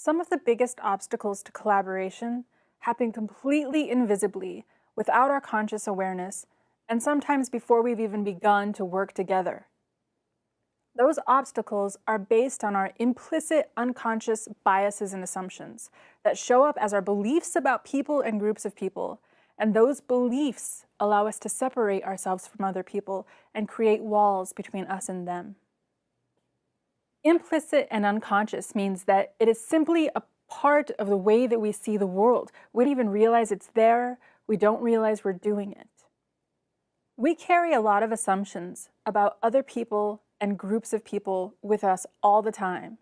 Some of the biggest obstacles to collaboration happen completely invisibly, without our conscious awareness, and sometimes before we've even begun to work together. Those obstacles are based on our implicit unconscious biases and assumptions that show up as our beliefs about people and groups of people, and those beliefs allow us to separate ourselves from other people and create walls between us and them. Implicit and unconscious means that it is simply a part of the way that we see the world. We don't even realize it's there. We don't realize we're doing it. We carry a lot of assumptions about other people and groups of people with us all the time.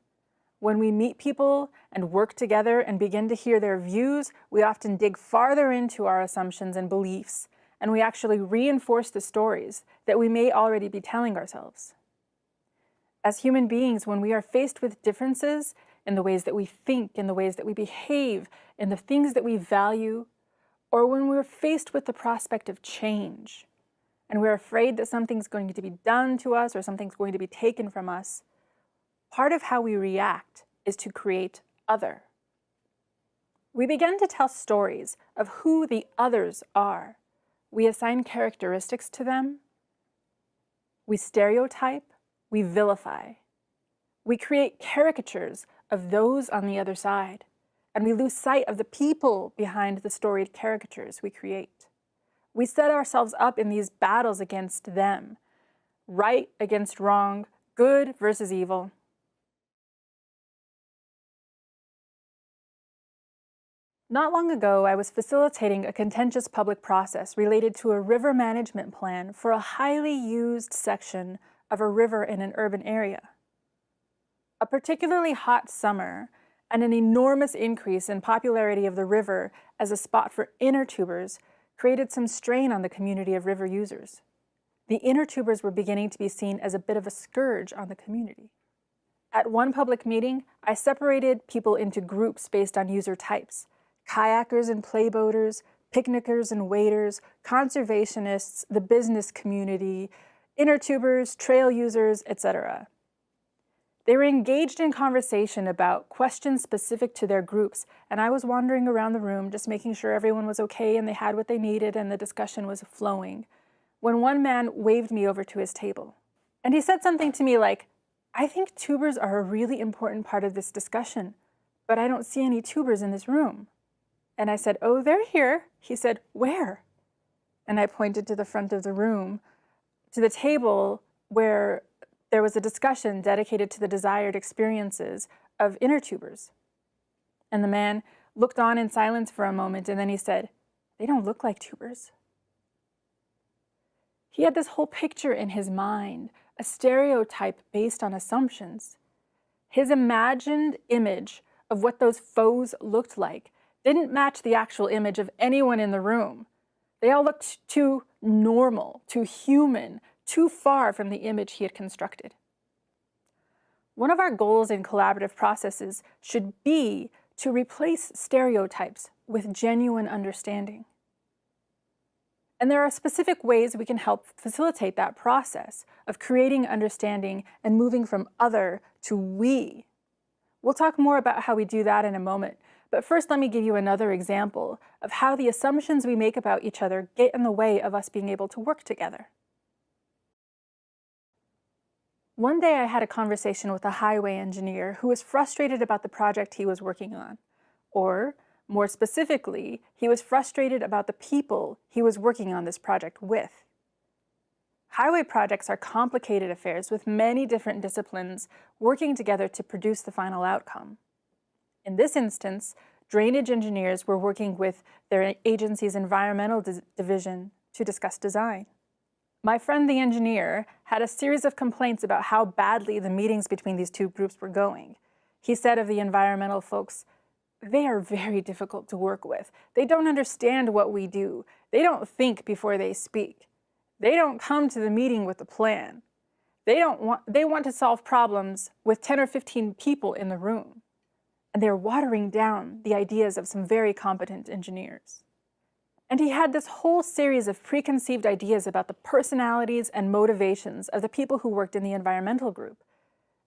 When we meet people and work together and begin to hear their views, we often dig farther into our assumptions and beliefs, and we actually reinforce the stories that we may already be telling ourselves. As human beings, when we are faced with differences in the ways that we think, in the ways that we behave, in the things that we value, or when we're faced with the prospect of change, and we're afraid that something's going to be done to us or something's going to be taken from us, part of how we react is to create other. We begin to tell stories of who the others are. We assign characteristics to them. We stereotype. We vilify. We create caricatures of those on the other side, and we lose sight of the people behind the storied caricatures we create. We set ourselves up in these battles against them, right against wrong, good versus evil. Not long ago, I was facilitating a contentious public process related to a river management plan for a highly used section of a river in an urban area. A particularly hot summer and an enormous increase in popularity of the river as a spot for inner tubers created some strain on the community of river users. The inner tubers were beginning to be seen as a bit of a scourge on the community. At one public meeting, I separated people into groups based on user types: kayakers and playboaters, picnickers and waders, conservationists, the business community, inner tubers, trail users, etc. They were engaged in conversation about questions specific to their groups, and I was wandering around the room just making sure everyone was okay and they had what they needed and the discussion was flowing, when one man waved me over to his table. And he said something to me like, "I think tubers are a really important part of this discussion, but I don't see any tubers in this room." And I said, "Oh, they're here." He said, "Where?" And I pointed to the front of the room, to the table where there was a discussion dedicated to the desired experiences of inner tubers. And the man looked on in silence for a moment, and then he said, "They don't look like tubers." He had this whole picture in his mind, a stereotype based on assumptions. His imagined image of what those foes looked like didn't match the actual image of anyone in the room. They all looked too normal, too human, too far from the image he had constructed. One of our goals in collaborative processes should be to replace stereotypes with genuine understanding. And there are specific ways we can help facilitate that process of creating understanding and moving from other to we. We'll talk more about how we do that in a moment, but first let me give you another example of how the assumptions we make about each other get in the way of us being able to work together. One day I had a conversation with a highway engineer who was frustrated about the project he was working on. Or, more specifically, he was frustrated about the people he was working on this project with. Highway projects are complicated affairs with many different disciplines working together to produce the final outcome. In this instance, drainage engineers were working with their agency's environmental division to discuss design. My friend, the engineer, had a series of complaints about how badly the meetings between these two groups were going. He said of the environmental folks, "They are very difficult to work with. They don't understand what we do. They don't think before they speak. They don't come to the meeting with a plan. They want to solve problems with 10 or 15 people in the room. And they're watering down the ideas of some very competent engineers." And he had this whole series of preconceived ideas about the personalities and motivations of the people who worked in the environmental group.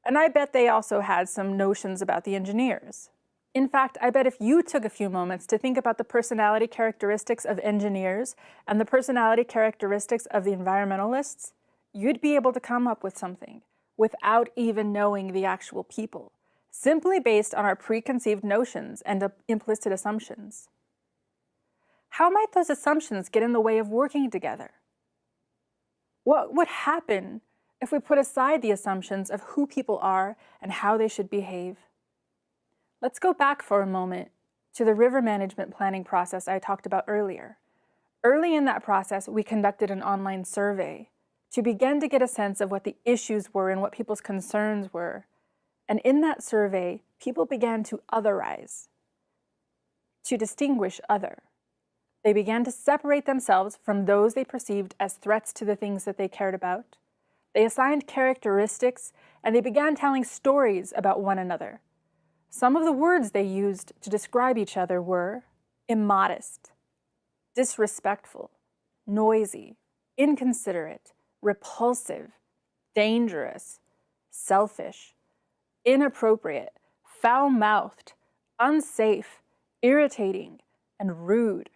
And I bet they also had some notions about the engineers. In fact, I bet if you took a few moments to think about the personality characteristics of engineers and the personality characteristics of the environmentalists, you'd be able to come up with something without even knowing the actual people, simply based on our preconceived notions and implicit assumptions. How might those assumptions get in the way of working together? What would happen if we put aside the assumptions of who people are and how they should behave? Let's go back for a moment to the river management planning process I talked about earlier. Early in that process, we conducted an online survey to begin to get a sense of what the issues were and what people's concerns were. And in that survey, people began to otherize, to distinguish other. They began to separate themselves from those they perceived as threats to the things that they cared about. They assigned characteristics, and they began telling stories about one another. Some of the words they used to describe each other were immodest, disrespectful, noisy, inconsiderate, repulsive, dangerous, selfish, inappropriate, foul-mouthed, unsafe, irritating, and rude.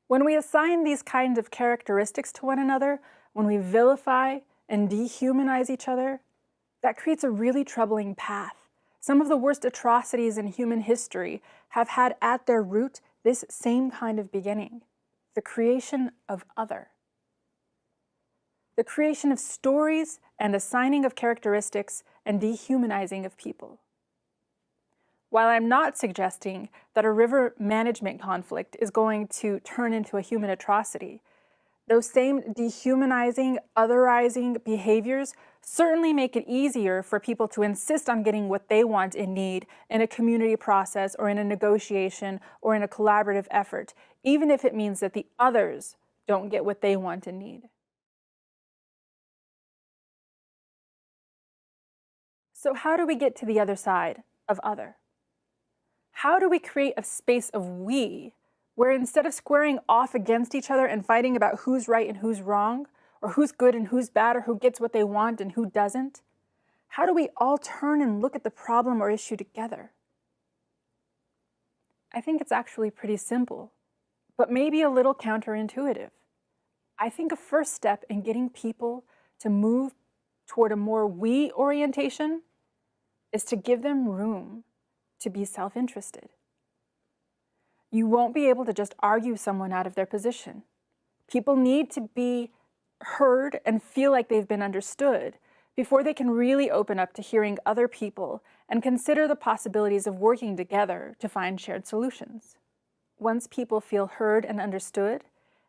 When we assign these kinds of characteristics to one another, when we vilify and dehumanize each other, that creates a really troubling path. Some of the worst atrocities in human history have had at their root this same kind of beginning, the creation of other. The creation of stories and assigning of characteristics and dehumanizing of people. While I'm not suggesting that a river management conflict is going to turn into a human atrocity, those same dehumanizing, otherizing behaviors certainly make it easier for people to insist on getting what they want and need in a community process or in a negotiation or in a collaborative effort, even if it means that the others don't get what they want and need. So how do we get to the other side of other? How do we create a space of we, where instead of squaring off against each other and fighting about who's right and who's wrong, or who's good and who's bad, or who gets what they want and who doesn't, how do we all turn and look at the problem or issue together? I think it's actually pretty simple, but maybe a little counterintuitive. I think a first step in getting people to move toward a more we orientation is to give them room to be self-interested. You won't be able to just argue someone out of their position. People need to be heard and feel like they've been understood before they can really open up to hearing other people and consider the possibilities of working together to find shared solutions. Once people feel heard and understood,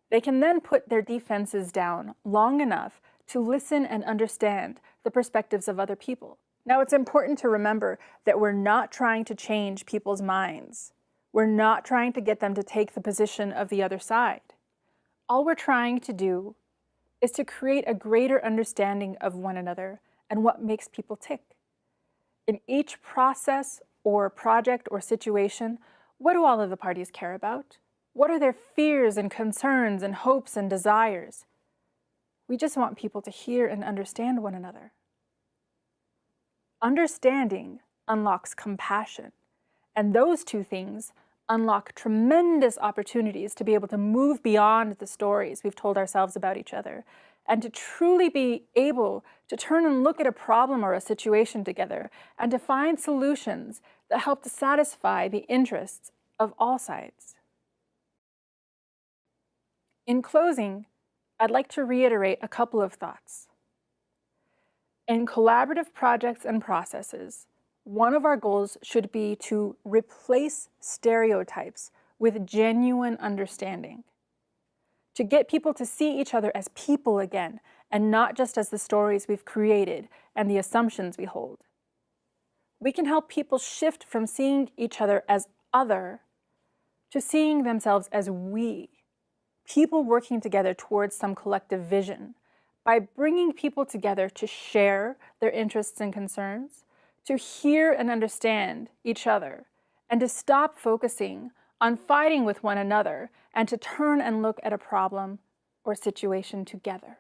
they can then put their defenses down long enough to listen and understand the perspectives of other people. Now, it's important to remember that we're not trying to change people's minds. We're not trying to get them to take the position of the other side. All we're trying to do is to create a greater understanding of one another and what makes people tick. In each process or project or situation, what do all of the parties care about? What are their fears and concerns and hopes and desires? We just want people to hear and understand one another. Understanding unlocks compassion, and those two things unlock tremendous opportunities to be able to move beyond the stories we've told ourselves about each other and to truly be able to turn and look at a problem or a situation together and to find solutions that help to satisfy the interests of all sides. In closing, I'd like to reiterate a couple of thoughts. In collaborative projects and processes, one of our goals should be to replace stereotypes with genuine understanding, to get people to see each other as people again, and not just as the stories we've created and the assumptions we hold. We can help people shift from seeing each other as other to seeing themselves as we, people working together towards some collective vision, by bringing people together to share their interests and concerns, to hear and understand each other, and to stop focusing on fighting with one another and to turn and look at a problem or situation together.